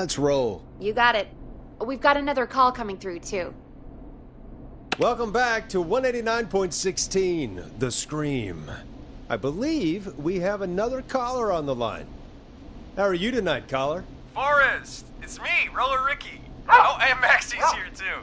Let's roll. You got it. We've got another call coming through, too. Welcome back to 189.16, The Scream. I believe we have another caller on the line. How are you tonight, caller? Forrest, it's me, Roller Ricky. Oh, and Maxie's here too.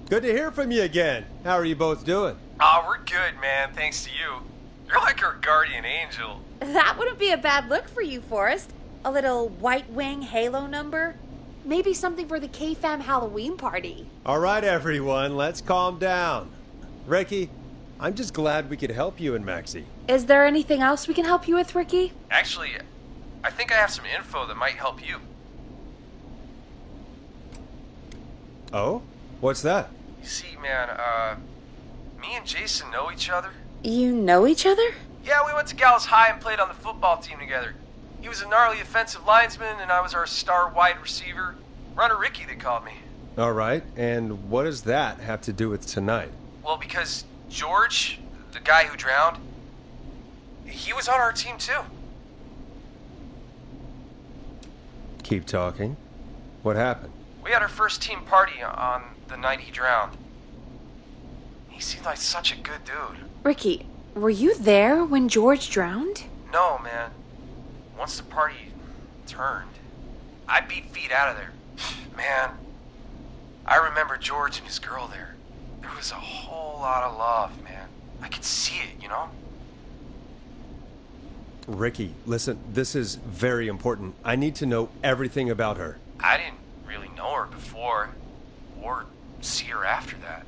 Good to hear from you again. How are you both doing? Oh, we're good, man, thanks to you. You're like our guardian angel. That wouldn't be a bad look for you, Forrest. A little White Wing Halo number? Maybe something for the K-Fam Halloween party. All right, everyone, let's calm down. Ricky, I'm just glad we could help you and Maxie. Is there anything else we can help you with, Ricky? Actually, I think I have some info that might help you. Oh? What's that? You see, man, me and Jason know each other. You know each other? Yeah, we went to Gallows High and played on the football team together. He was a gnarly offensive linesman, and I was our star wide receiver. Runner Ricky, they called me. All right, and what does that have to do with tonight? Well, because George, the guy who drowned, he was on our team too. Keep talking. What happened? We had our first team party on the night he drowned. He seemed like such a good dude. Ricky, were you there when George drowned? No, man. Once the party turned, I beat feet out of there. Man, I remember George and his girl there. There was a whole lot of love, man. I could see it, you know? Ricky, listen, this is very important. I need to know everything about her. I didn't really know her before, or see her after that.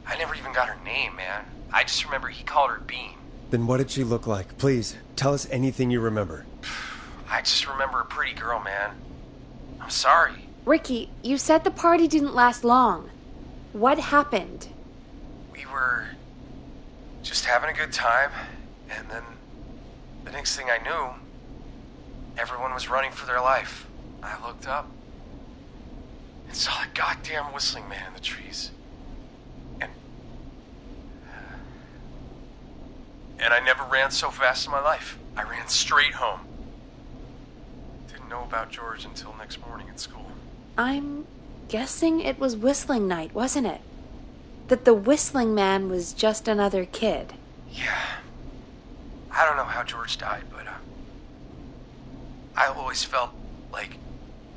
I never even got her name, man. I just remember he called her Bean. Then what did she look like? Please, tell us anything you remember. I just remember a pretty girl, man. I'm sorry. Ricky, you said the party didn't last long. What happened? We were just having a good time, and then the next thing I knew, everyone was running for their life. I looked up and saw a goddamn whistling man in the trees. And I never ran so fast in my life. I ran straight home. Didn't know about George until next morning at school. I'm guessing it was whistling night, wasn't it? That the whistling man was just another kid. Yeah. I don't know how George died, but I always felt like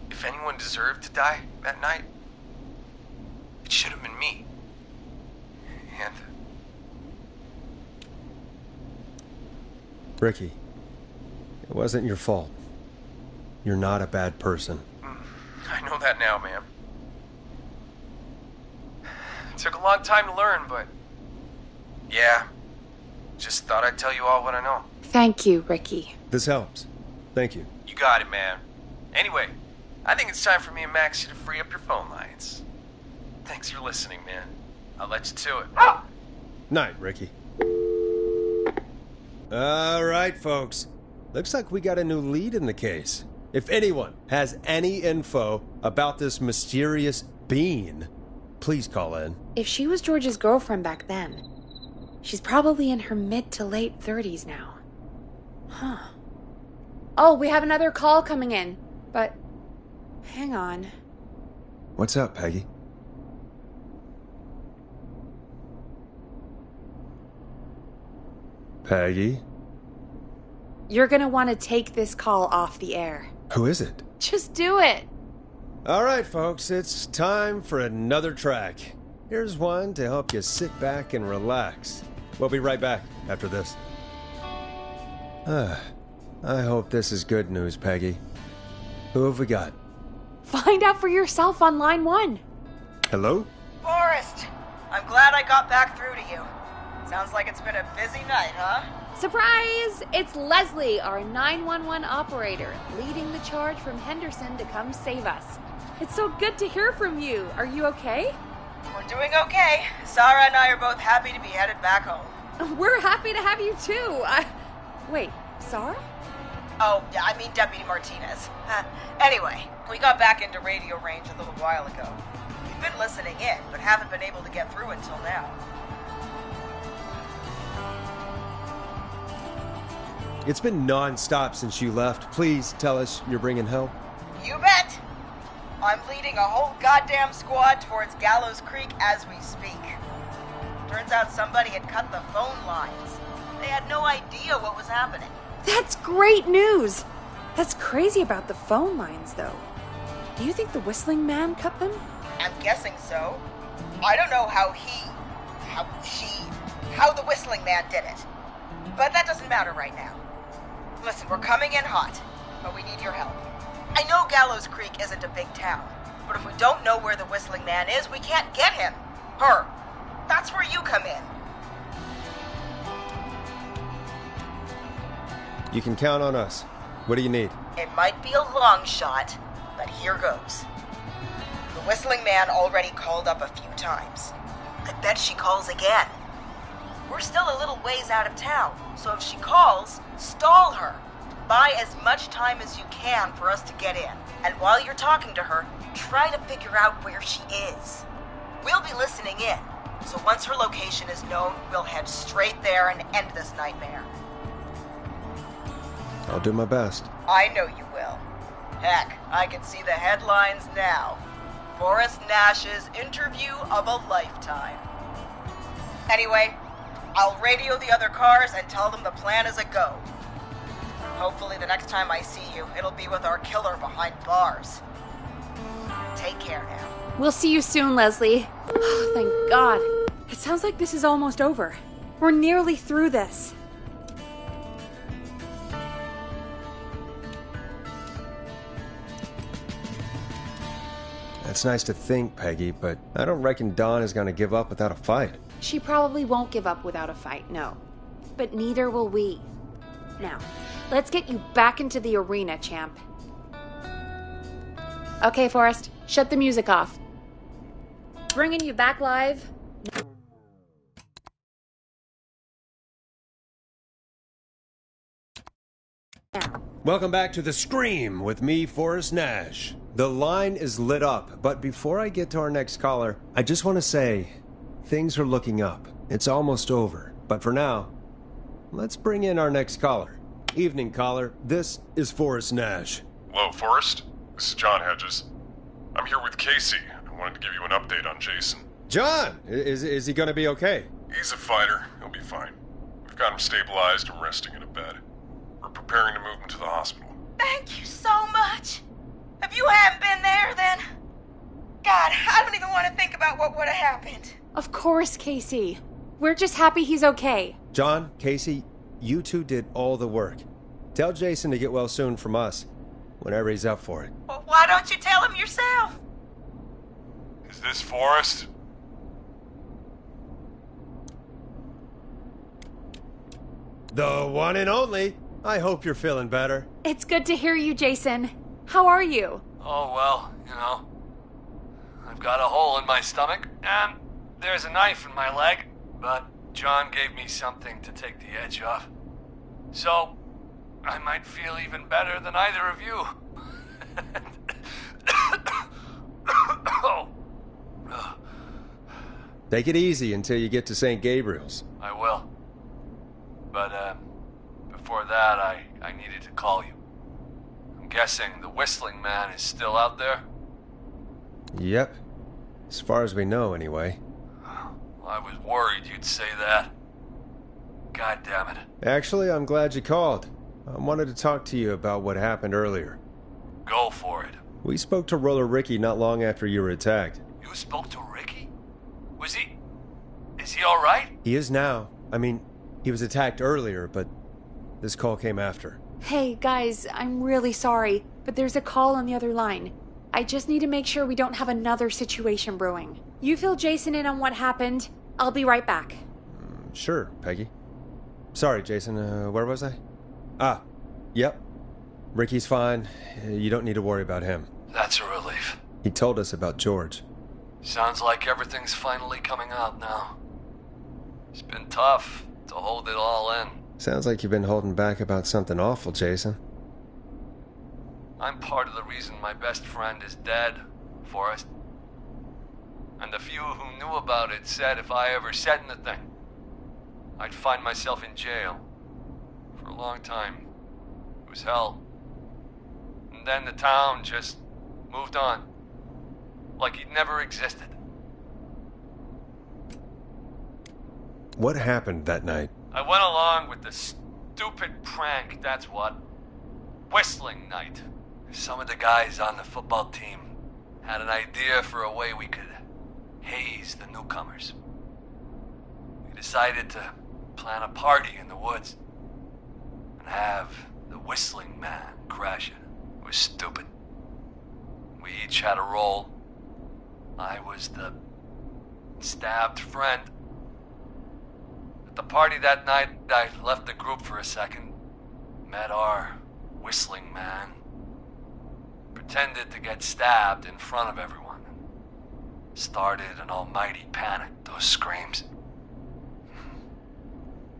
if anyone deserved to die that night, it should have been me. And Ricky, it wasn't your fault. You're not a bad person. I know that now, man. It took a long time to learn, but yeah, just thought I'd tell you all what I know. Thank you, Ricky. This helps. Thank you. You got it, man. Anyway, I think it's time for me and Maxie to free up your phone lines. Thanks for listening, man. I'll let you to it. Night, Ricky. All right, folks. Looks like we got a new lead in the case. If anyone has any info about this mysterious being, please call in. If she was George's girlfriend back then, she's probably in her mid to late 30s now. Huh. Oh, we have another call coming in, but hang on. What's up, Peggy? Peggy? You're gonna want to take this call off the air. Who is it? Just do it. All right, folks, it's time for another track. Here's one to help you sit back and relax. We'll be right back after this. I hope this is good news, Peggy. Who have we got? Find out for yourself on line 1. Hello? Forrest, I'm glad I got back through to you. Sounds like it's been a busy night, huh? Surprise! It's Leslie, our 911 operator, leading the charge from Henderson to come save us. It's so good to hear from you. Are you okay? We're doing okay. Sarah and I are both happy to be headed back home. We're happy to have you too. Wait, Sarah? Oh, I mean Deputy Martinez. Anyway, we got back into radio range a little while ago. We've been listening in, but haven't been able to get through until now. It's been non-stop since you left. Please tell us you're bringing help. You bet! I'm leading a whole goddamn squad towards Gallows Creek as we speak. Turns out somebody had cut the phone lines. They had no idea what was happening. That's great news! That's crazy about the phone lines, though. Do you think the Whistling Man cut them? I'm guessing so. I don't know how the Whistling Man did it. But that doesn't matter right now. Listen, we're coming in hot, but we need your help. I know Gallows Creek isn't a big town, but if we don't know where the Whistling Man is, we can't get him. Her. That's where you come in. You can count on us. What do you need? It might be a long shot, but here goes. The Whistling Man already called up a few times. I bet she calls again. We're still a little ways out of town, so if she calls, stall her. Buy as much time as you can for us to get in. And while you're talking to her, try to figure out where she is. We'll be listening in, so once her location is known, we'll head straight there and end this nightmare. I'll do my best. I know you will. Heck, I can see the headlines now. Forrest Nash's interview of a lifetime. Anyway, I'll radio the other cars and tell them the plan is a go. Hopefully the next time I see you, it'll be with our killer behind bars. Take care now. We'll see you soon, Leslie. Oh, thank God. It sounds like this is almost over. We're nearly through this. That's nice to think, Peggy, but I don't reckon Dawn is going to give up without a fight. She probably won't give up without a fight, no. But neither will we. Now, let's get you back into the arena, champ. Okay, Forrest, shut the music off. Bringing you back live. Now. Welcome back to The Scream with me, Forrest Nash. The line is lit up, but before I get to our next caller, I just want to say, things are looking up. It's almost over, but for now, let's bring in our next caller. Evening, caller. This is Forrest Nash. Hello, Forrest. This is John Hedges. I'm here with Casey. I wanted to give you an update on Jason. John! Is he gonna be okay? He's a fighter. He'll be fine. We've got him stabilized and resting in a bed. We're preparing to move him to the hospital. Thank you so much. If you hadn't been there, then... God, I don't even want to think about what would have happened. Of course, Casey. We're just happy he's okay. John, Casey, you two did all the work. Tell Jason to get well soon from us, whenever he's up for it. Well, why don't you tell him yourself? Is this Forrest? The one and only. I hope you're feeling better. It's good to hear you, Jason. How are you? Oh, well, I've got a hole in my stomach, and there's a knife in my leg, but John gave me something to take the edge off. So, I might feel even better than either of you. Take it easy until you get to St. Gabriel's. I will. But, before that, I needed to call you. I'm guessing the Whistling Man is still out there? Yep. As far as we know, anyway. I was worried you'd say that. God damn it. Actually, I'm glad you called. I wanted to talk to you about what happened earlier. Go for it. We spoke to Roller Ricky not long after you were attacked. You spoke to Ricky? Is he alright? He is now. I mean, he was attacked earlier, but this call came after. Hey, guys, I'm really sorry, but there's a call on the other line. I just need to make sure we don't have another situation brewing. You fill Jason in on what happened. I'll be right back. Sure, Peggy. Sorry, Jason, where was I? Yep. Ricky's fine. You don't need to worry about him. That's a relief. He told us about George. Sounds like everything's finally coming out now. It's been tough to hold it all in. Sounds like you've been holding back about something awful, Jason. I'm part of the reason my best friend is dead, Forrest. And the few who knew about it said if I ever said anything, I'd find myself in jail. For a long time, It was hell. And then the town just moved on. Like he'd never existed. What happened that night? I went along with the stupid prank, that's what. Whistling night. Some of the guys on the football team had an idea for a way we could haze the newcomers. We decided to plan a party in the woods and have the Whistling Man crash it. It was stupid. We each had a role. I was the stabbed friend. At the party that night, I left the group for a second, met our Whistling Man, pretended to get stabbed in front of everyone, started an almighty panic. Those screams.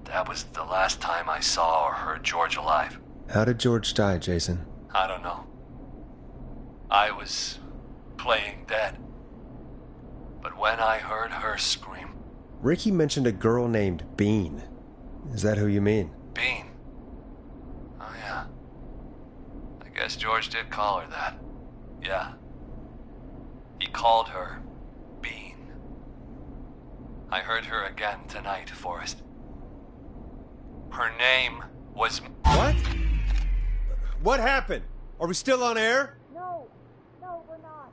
That was the last time I saw or heard George alive. How did George die, Jason? I don't know. I was playing dead. But when I heard her scream... Ricky mentioned a girl named Bean. Is that who you mean? Bean? Oh, yeah. I guess George did call her that. Yeah. He called her Bean. I heard her again tonight, Forrest. Her name was... What? What happened? Are we still on air? No, we're not.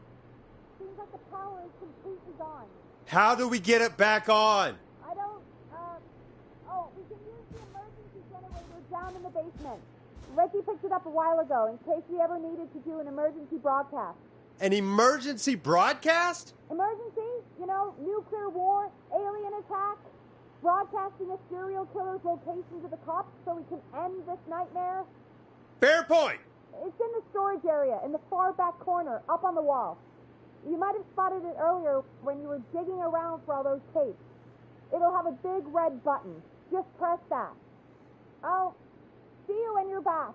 Seems like the power is completely gone. How do we get it back on? I don't, we can use the emergency generator down in the basement. Ricky picked it up a while ago in case we ever needed to do an emergency broadcast. An emergency broadcast? Emergency? You know, nuclear war, alien attack, broadcasting a serial killer's location to the cops so we can end this nightmare. Fair point. It's in the storage area, in the far back corner, up on the wall. You might have spotted it earlier when you were digging around for all those tapes. It'll have a big red button. Just press that. I'll see you when you're back.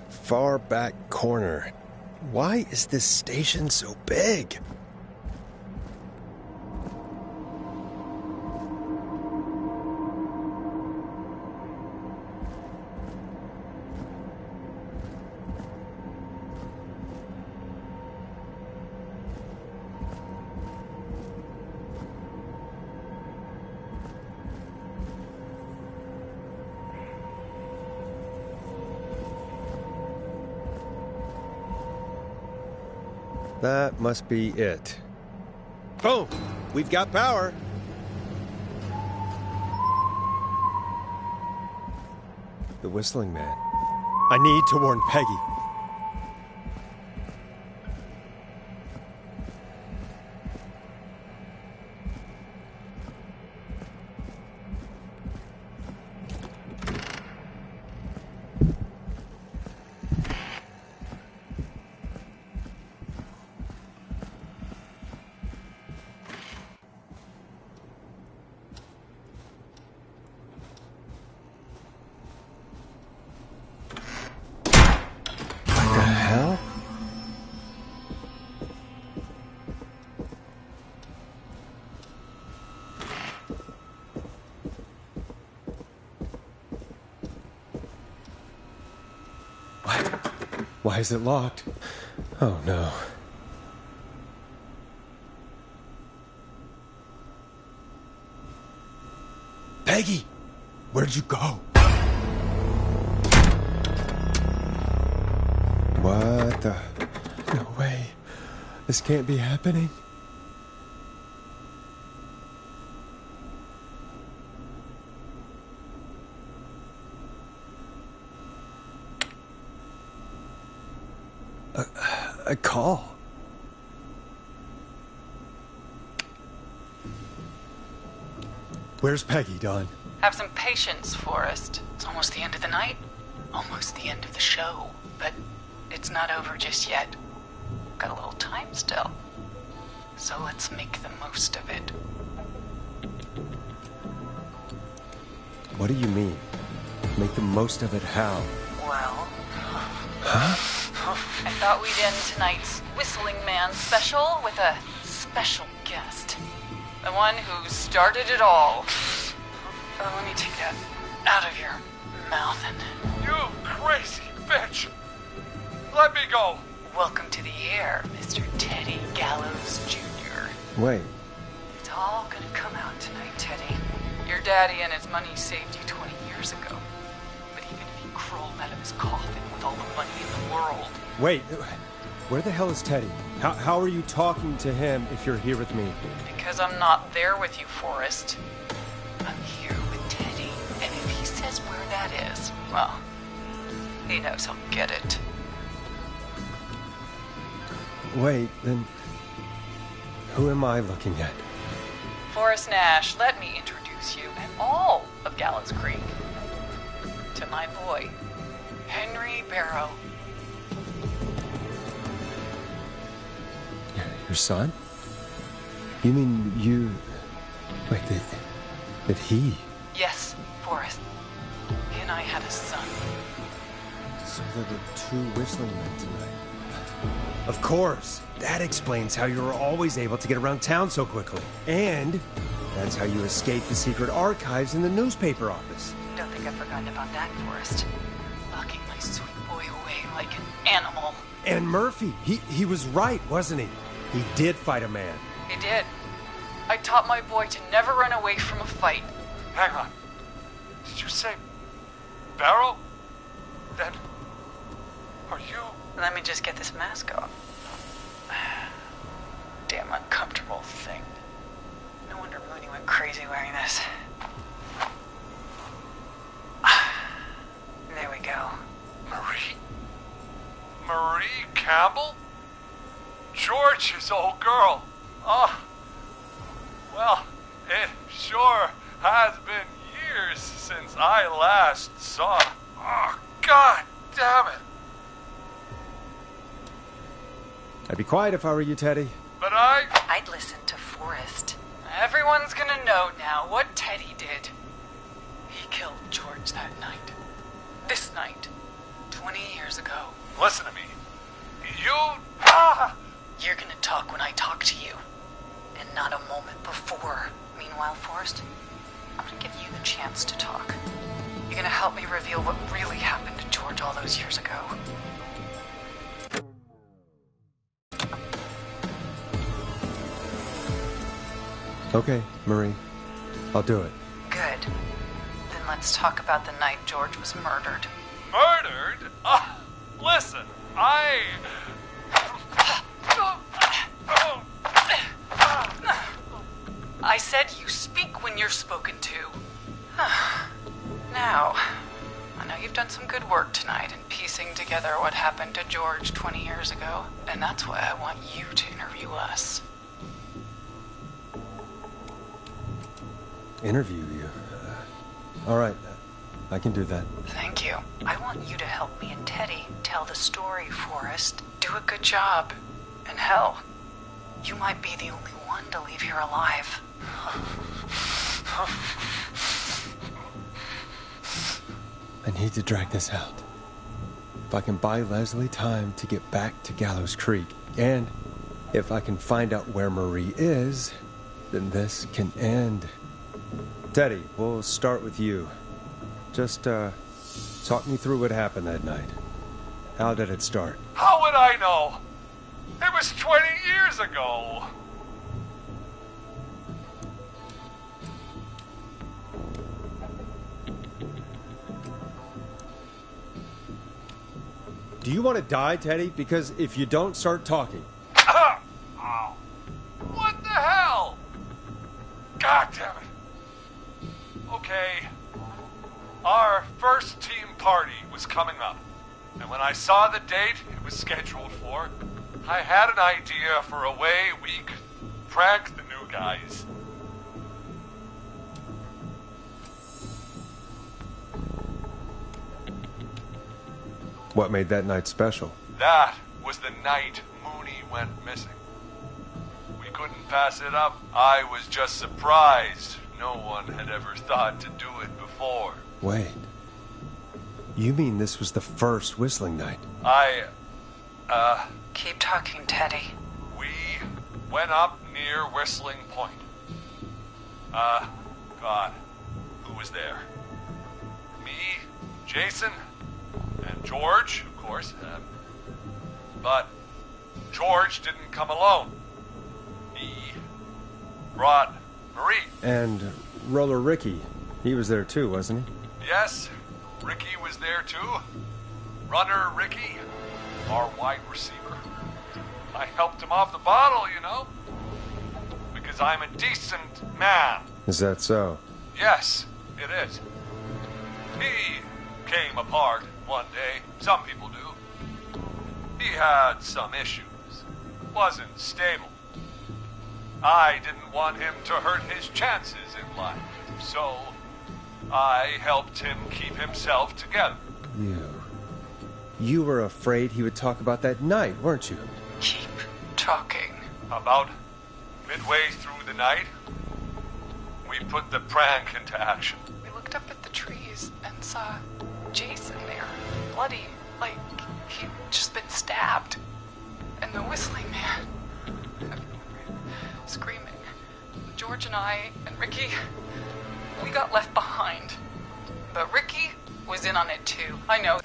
Far back corner. Why is this station so big? That must be it. Boom! We've got power. The Whistling Man. I need to warn Peggy. Why is it locked? Oh no. Peggy! Where'd you go? What the? No way. This can't be happening. A call? Where's Peggy, Don? Have some patience, Forrest. It's almost the end of the night. Almost the end of the show. But it's not over just yet. Got a little time still. So let's make the most of it. What do you mean? Make the most of it how? Well... Huh? I thought we'd end tonight's Whistling Man special with a special guest. The one who started it all. Let me take that out of your mouth and... You crazy bitch! Let me go! Welcome to the air, Mr. Teddy Gallows Jr. Wait. It's all gonna come out tonight, Teddy. Your daddy and his money saved you 20 years ago. But even if he crawled out of his coffin with all the money in the world... Wait, where the hell is Teddy? How are you talking to him if you're here with me? Because I'm not there with you, Forrest. I'm here with Teddy. And if he says where that is, well, he knows he'll get it. Wait, then... who am I looking at? Forrest Nash, let me introduce you and all of Gallows Creek to my boy, Henry Barrow. Your son? You mean you... Wait, that he... Yes, Forrest. He and I had a son. So there were two Whistling Men tonight. Of course! That explains how you were always able to get around town so quickly. And that's how you escaped the secret archives in the newspaper office. Don't think I've forgotten about that, Forrest. Locking my sweet boy away like an animal. And Murphy, he was right, wasn't he? He did fight a man. He did. I taught my boy to never run away from a fight. Hang on. Did you say Barrow? Then... are you... Let me just get this mask off. Damn uncomfortable thing. No wonder Mooney went crazy wearing this. There we go. Marie? Marie Campbell? George's old girl. Oh. Well, it sure has been years since I last saw... Oh, God damn it. I'd be quiet if I were you, Teddy. But I'd listen to Forrest. Everyone's gonna know now what Teddy did. He killed George that night. This night. 20 years ago. Listen to me. You... You're gonna talk when I talk to you. And not a moment before. Meanwhile, Forrest, I'm gonna give you the chance to talk. You're gonna help me reveal what really happened to George all those years ago. Okay, Marie. I'll do it. Good. Then let's talk about the night George was murdered. Murdered? Listen, I said you speak when you're spoken to. Now, I know you've done some good work tonight in piecing together what happened to George 20 years ago, and that's why I want you to interview us. Interview you? All right. I can do that. Thank you. I want you to help me and Teddy tell the story, Forrest. Do a good job. And hell, you might be the only one to leave here alive. I need to drag this out. If I can buy Leslie time to get back to Gallows Creek, and if I can find out where Marie is, then this can end. Teddy, we'll start with you. Just, talk me through what happened that night. How did it start? How would I know? It was 20 years ago. Do you want to die, Teddy? Because if you don't start talking... Oh. What the hell? God damn it. Okay. Our first team party was coming up. And when I saw the date it was scheduled for, I had an idea for a way we could prank the new guys. What made that night special? That was the night Mooney went missing. We couldn't pass it up. I was just surprised no one had ever thought to do it before. Wait. You mean this was the first whistling night? Keep talking, Teddy. We went up near Whistling Point. God, who was there? Me, Jason, and George, of course. But George didn't come alone. He brought Marie. And Roller Ricky. He was there too, wasn't he? Yes, Ricky was there too. Runner Ricky, our wide receiver. I helped him off the bottle, you know. Because I'm a decent man. Is that so? Yes, it is. He came apart one day. Some people do. He had some issues. Wasn't stable. I didn't want him to hurt his chances in life. So, I helped him keep himself together. You were afraid he would talk about that night, weren't you? Keep talking. About midway through the night, we put the prank into action. We looked up at the trees and saw Jason there, bloody, like he'd just been stabbed. And the whistling man, screaming. George and I and Ricky, we got left behind. But Ricky was in on it too. I know.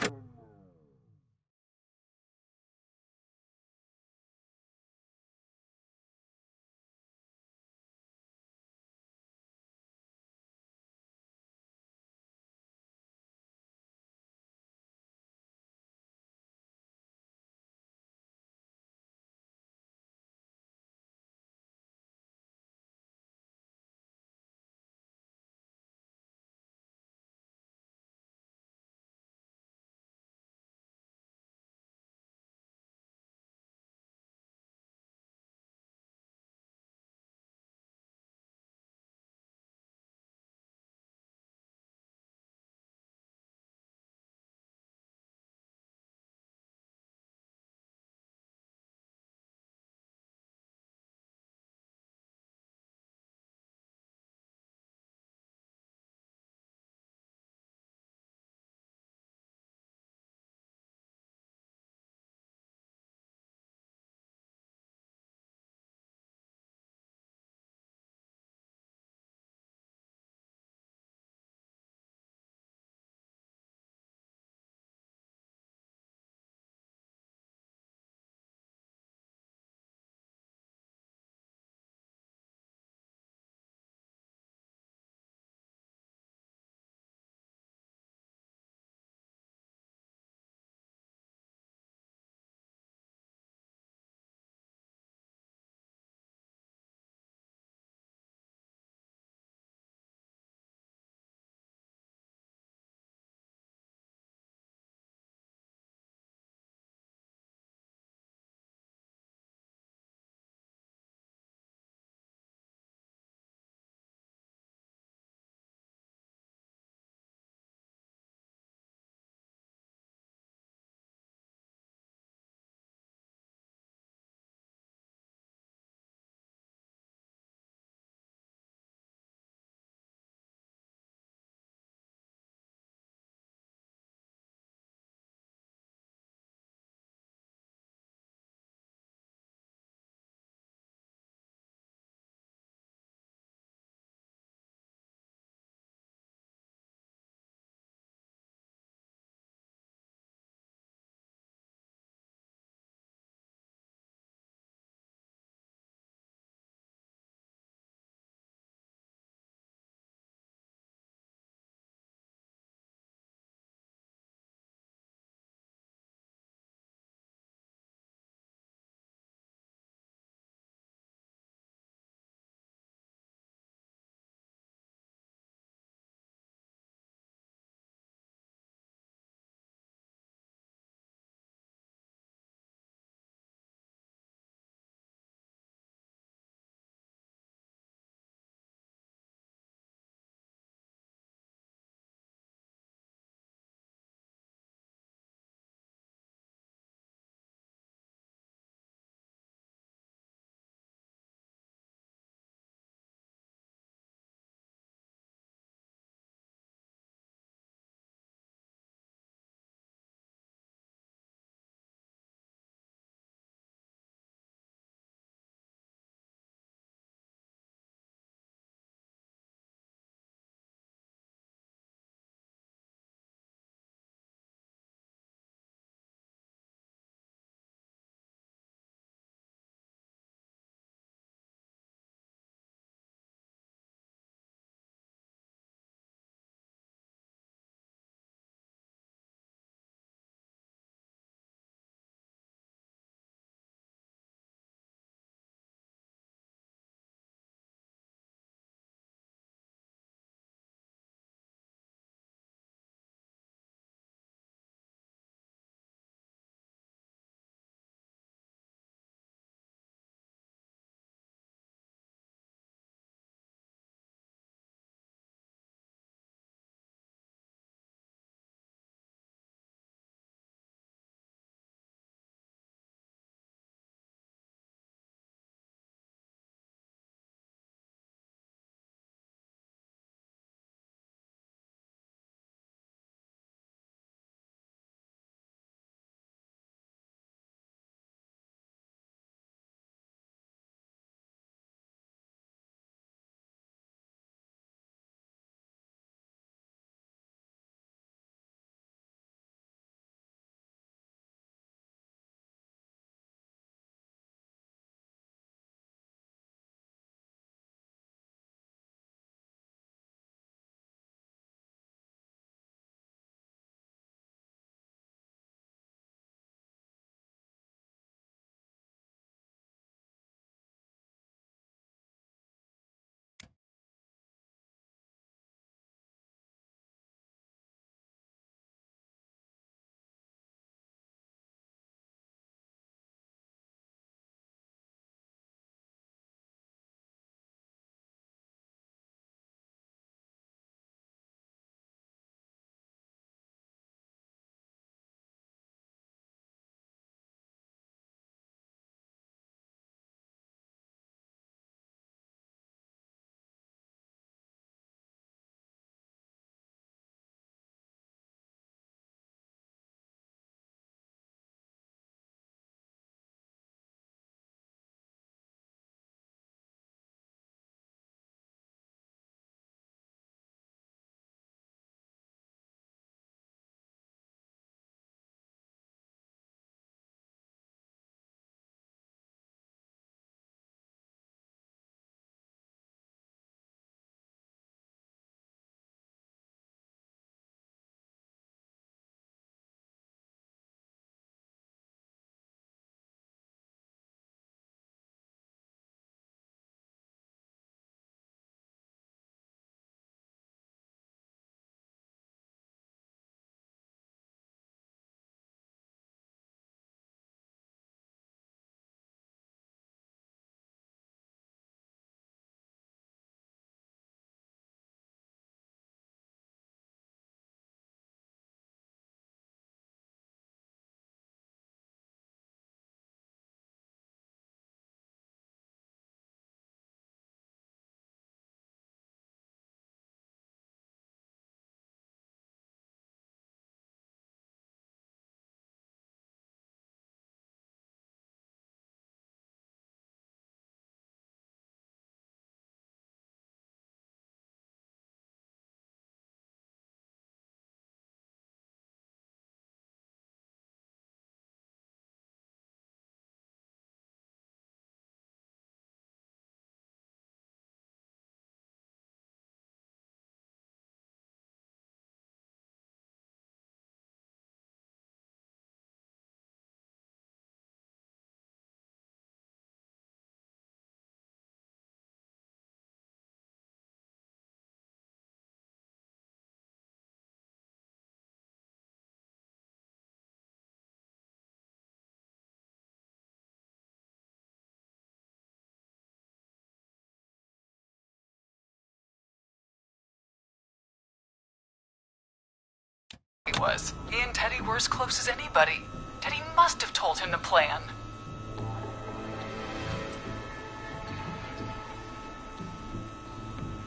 he was. He and Teddy were as close as anybody. Teddy must have told him the plan.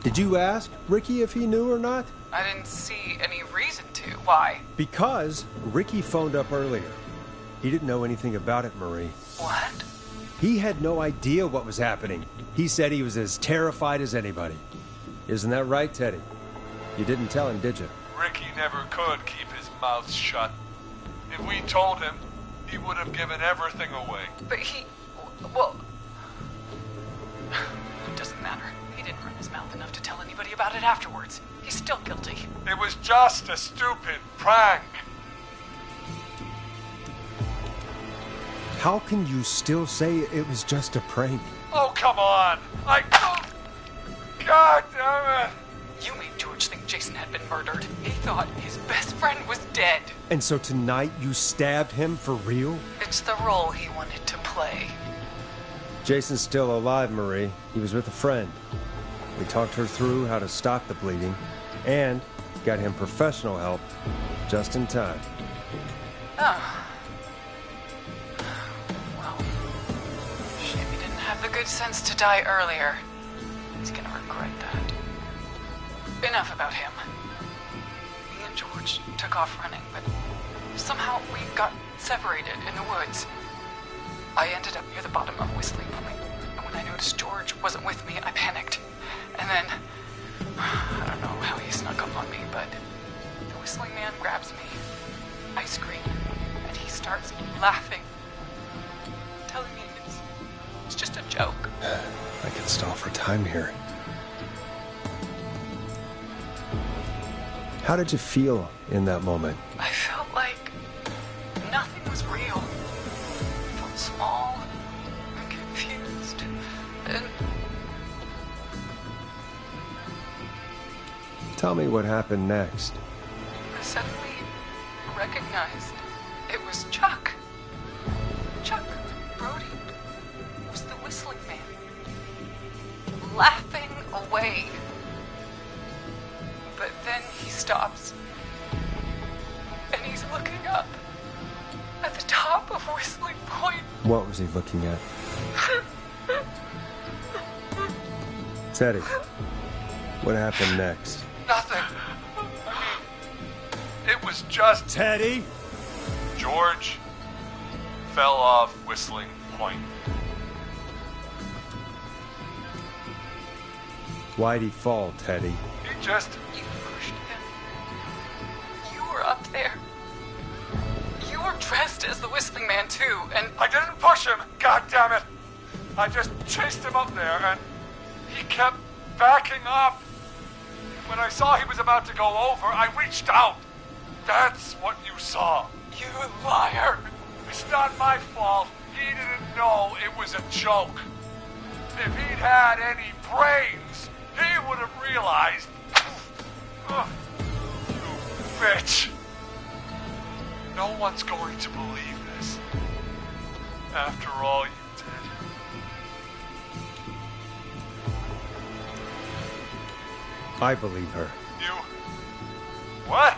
Did you ask Ricky if he knew or not? I didn't see any reason to. Why? Because Ricky phoned up earlier. He didn't know anything about it, Marie. What? He had no idea what was happening. He said he was as terrified as anybody. Isn't that right, Teddy? You didn't tell him, did you? Ricky never could keep his mouth shut. If we told him, he would have given everything away. But well... It doesn't matter. He didn't run his mouth enough to tell anybody about it afterwards. He's still guilty. It was just a stupid prank. How can you still say it was just a prank? Oh, come on. God damn it. You made George think Jason had been murdered. He thought his best friend was dead. And so tonight you stabbed him for real? It's the role he wanted to play. Jason's still alive, Marie. He was with a friend. We talked her through how to stop the bleeding and got him professional help just in time. Oh. Well, shame he didn't have the good sense to die earlier. He's gonna regret that. Enough about him. Me and George took off running, but somehow we got separated in the woods. I ended up near the bottom of Whistling Point, and when I noticed George wasn't with me, I panicked. And then, I don't know how he snuck up on me, but the Whistling Man grabs me. I scream, and he starts laughing, telling me it's just a joke. I can stall for time here. How did you feel in that moment? I felt like nothing was real. I felt small and confused, and Tell me what happened next. I suddenly recognized it was Chuck. Chuck Brody was the Whistling Man, laughing away. But then he stops, and he's looking up at the top of Whistling Point. What was he looking at? Teddy, what happened next? Nothing. It was just... Teddy? George fell off Whistling Point. Why'd he fall, Teddy? He just... You pushed him. You were up there. You were dressed as the Whistling Man, too, and... I didn't push him, God damn it! I just chased him up there, and he kept backing up. When I saw he was about to go over, I reached out. That's what you saw. You liar! It's not my fault. He didn't know it was a joke. If he'd had any brains, he would have realized. You bitch. No one's going to believe this. After all you did. I believe her. You... What?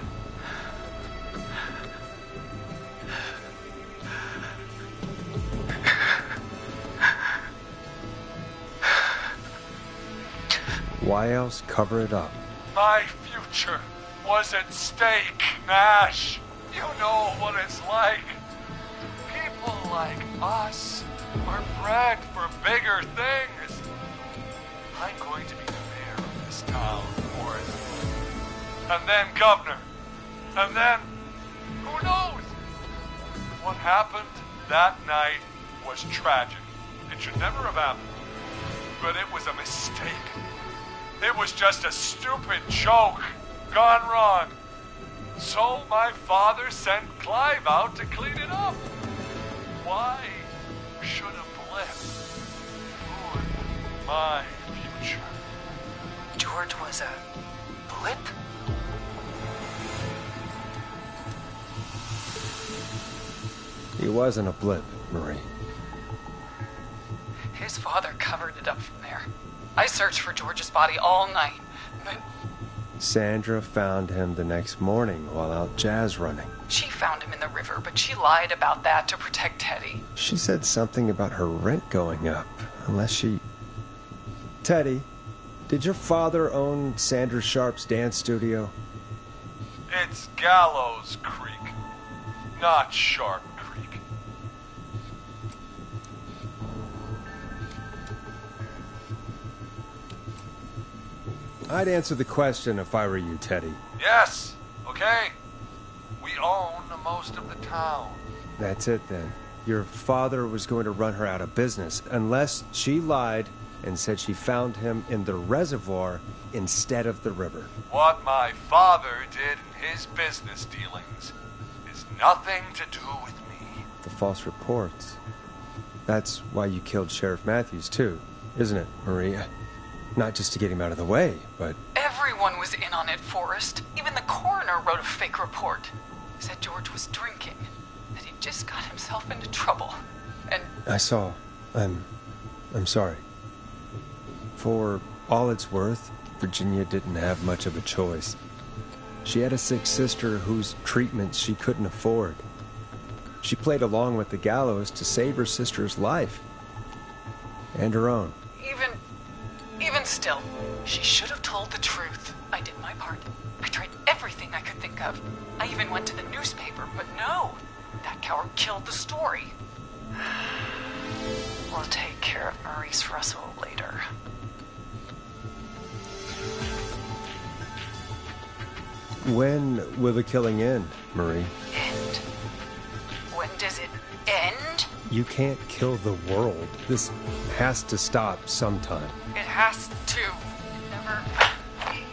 Why else cover it up? My future was at stake, Nash. You know what it's like. People like us are bred for bigger things. I'm going to be the mayor of this town, Forrest. And then governor. And then, who knows? What happened that night was tragic. It should never have happened. But it was a mistake. It was just a stupid joke gone wrong. So my father sent Clive out to clean it up. Why should a blip ruin my future? George was a blip? He wasn't a blip, Marie. His father covered it up from there. I searched for George's body all night, but Sandra found him the next morning while out jazz running. She found him in the river, but she lied about that to protect Teddy. She said something about her rent going up, unless she... Teddy, did your father own Sandra Sharp's dance studio? It's Gallows Creek, not Sharp Creek. I'd answer the question if I were you, Teddy. Yes, okay. We own most of the town. That's it then. Your father was going to run her out of business unless she lied and said she found him in the reservoir instead of the river. What my father did in his business dealings is nothing to do with me. The false reports. That's why you killed Sheriff Matthews, too, isn't it, Maria? Not just to get him out of the way, but... Everyone was in on it, Forrest. Even the coroner wrote a fake report. Said George was drinking, that he just got himself into trouble. And... I saw. I'm sorry. For all it's worth, Virginia didn't have much of a choice. She had a sick sister whose treatment she couldn't afford. She played along with the gallows to save her sister's life. And her own. Even still, she should have told the truth. I did my part. I tried everything I could think of. I even went to the newspaper, but no. That coward killed the story. We'll take care of Maurice Russell later. When will the killing end, Marie? End? When does it end? You can't kill the world. This has to stop sometime. It has to. It never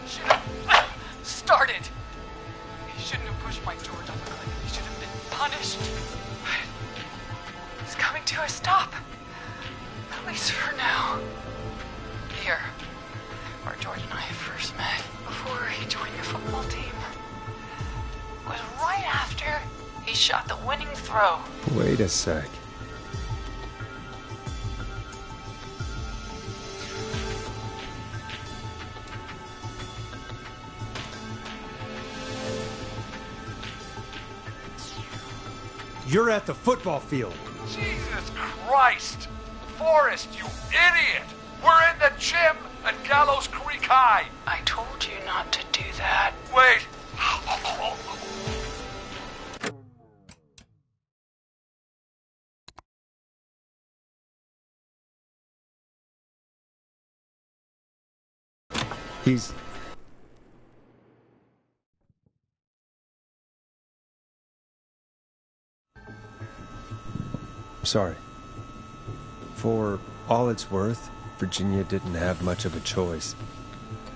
should have started. He shouldn't have pushed my George off a cliff. He should have been punished. It's coming to a stop. At least for now. Here, where George and I first met, before he joined your football team, was right after he shot the winning throw. Wait a sec. You're at the football field. Jesus Christ! Forrest, you idiot! We're in the gym at Gallows Creek High! I told you not to do that. Wait! He's... Sorry. For all it's worth, Virginia didn't have much of a choice.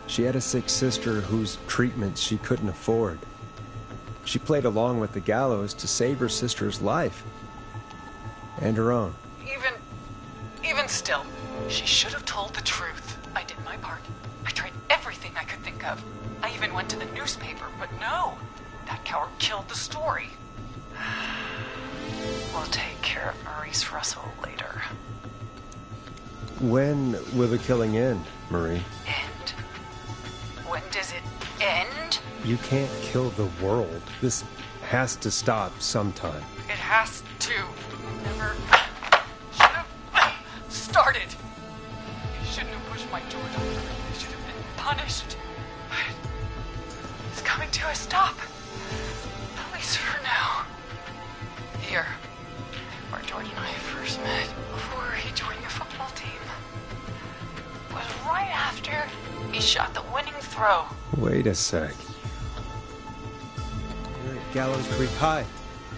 She had a sick sister whose treatment she couldn't afford. She played along with the gallows to save her sister's life. And her own. Even still, she should have told the truth. I did my part. I tried everything I could think of. I even went to the newspaper, but no. That coward killed the story. We'll take care of Maurice Russell later. When will the killing end, Marie? End? When does it end? You can't kill the world. This has to stop sometime. It has to. It never should have started. He shouldn't have pushed my George off the cliff. He should have been punished. It's coming to a stop. At least for now. Here, where George and I first met, before he joined your football team, was right after he shot the winning throw. Wait a sec. You're at Gallows Creek High,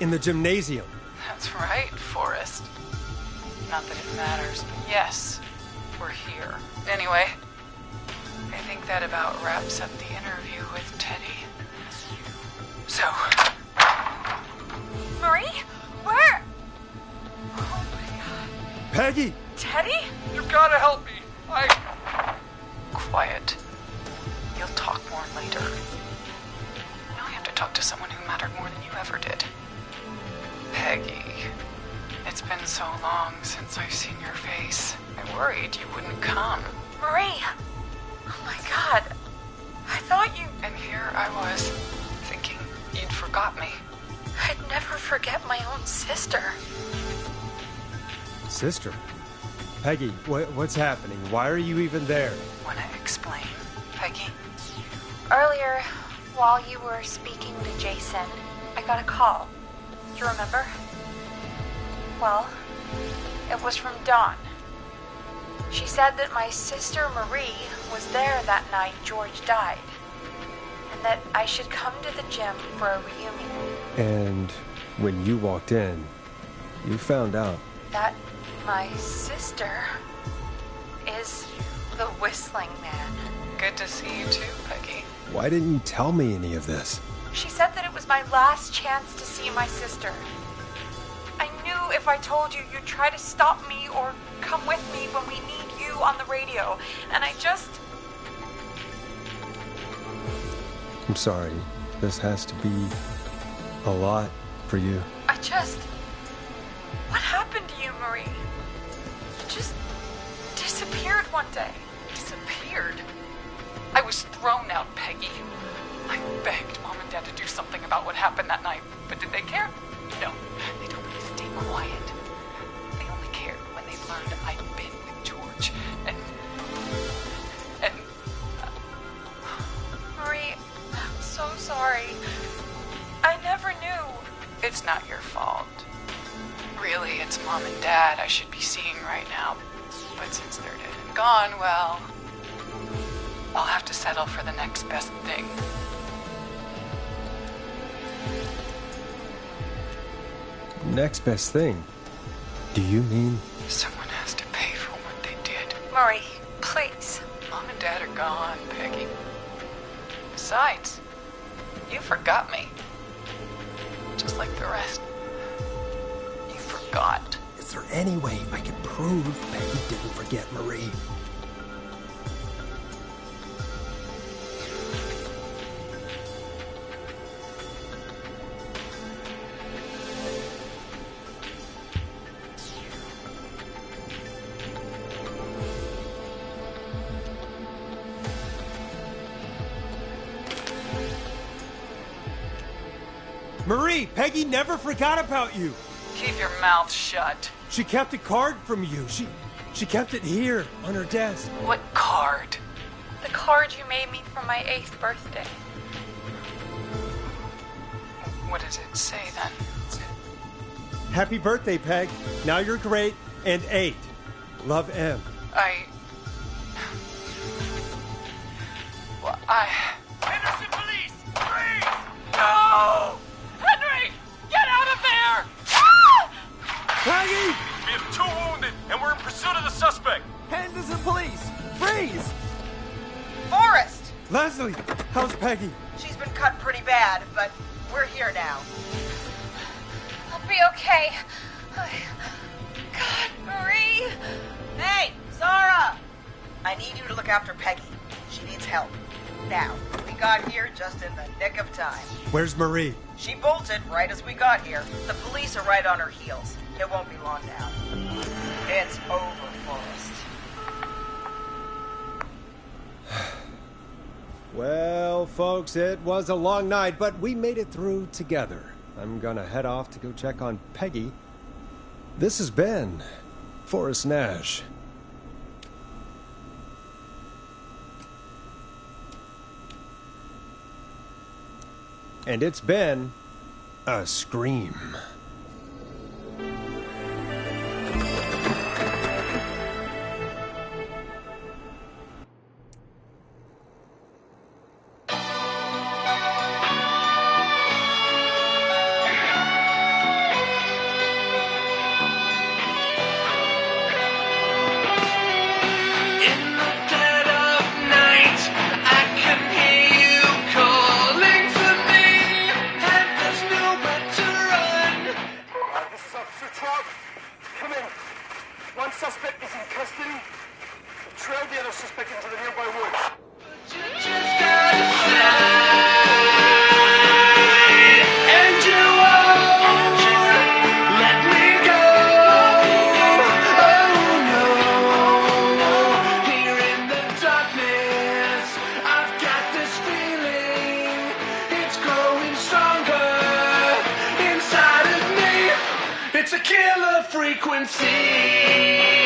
in the gymnasium. That's right, Forrest. Not that it matters, but yes, we're here. Anyway, I think that about wraps up the interview with Teddy. So... Marie? Where? Oh my God. Peggy! Teddy? You gotta help me! Quiet. You'll talk more later. Now I have to talk to someone who mattered more than you ever did. Peggy. It's been so long since I've seen your face. I worried you wouldn't come. Marie! Oh my God. I thought you... And here I was, thinking you'd forgot me. I'd never forget my own sister. Sister? Peggy, what's happening? Why are you even there? Wanna explain, Peggy? Earlier, while you were speaking to Jason, I got a call. Do you remember? Well, it was from Dawn. She said that my sister Marie was there that night George died, and that I should come to the gym for a reunion. And when you walked in, you found out. That my sister is the Whistling Man. Good to see you too, Peggy. Why didn't you tell me any of this? She said that it was my last chance to see my sister. I knew if I told you, you'd try to stop me or come with me when we need you on the radio. And I just... I'm sorry. This has to be a lot for you. What happened to you, Marie? You just disappeared one day. Disappeared? I was thrown out, Peggy. I begged Mom and Dad to do something about what happened that night, but did they care? No, they told me to stay quiet. They only cared when they learned I'd been with George, and... Marie, I'm so sorry. I never knew. It's not your fault. Really, it's Mom and Dad I should be seeing right now. But since they're dead and gone, well... I'll have to settle for the next best thing. Next best thing? Do you mean? Someone has to pay for what they did. Marie, please. Mom and Dad are gone, Peggy. Besides, you forgot me. Just like the rest. You forgot. Is there any way I can prove Peggy didn't forget Marie? Marie, Peggy never forgot about you. Keep your mouth shut. She kept a card from you. She kept it here on her desk. What card? The card you made me for my 8th birthday. What does it say then? Happy birthday, Peg. Now you're great and 8. Love, M. Henderson police! Freeze! No! Henry! Get out of there! Peggy! We have 2 wounded, and we're in pursuit of the suspect. Henderson police! Freeze! Forrest! Leslie, how's Peggy? She's been cut pretty bad, but we're here now. I'll be okay. God, Marie! Hey, Zara! I need you to look after Peggy. She needs help. Now, we got here just in the nick of time. Where's Marie? She bolted right as we got here. The police are right on her heels. It won't be long now. It's over, Forrest. Well, folks, it was a long night, but we made it through together. I'm gonna head off to go check on Peggy. This has been Forrest Nash. And it's been a scream. Suspect is in custody. We've trailed the other suspect into the nearby woods. I've got this feeling. killer frequency.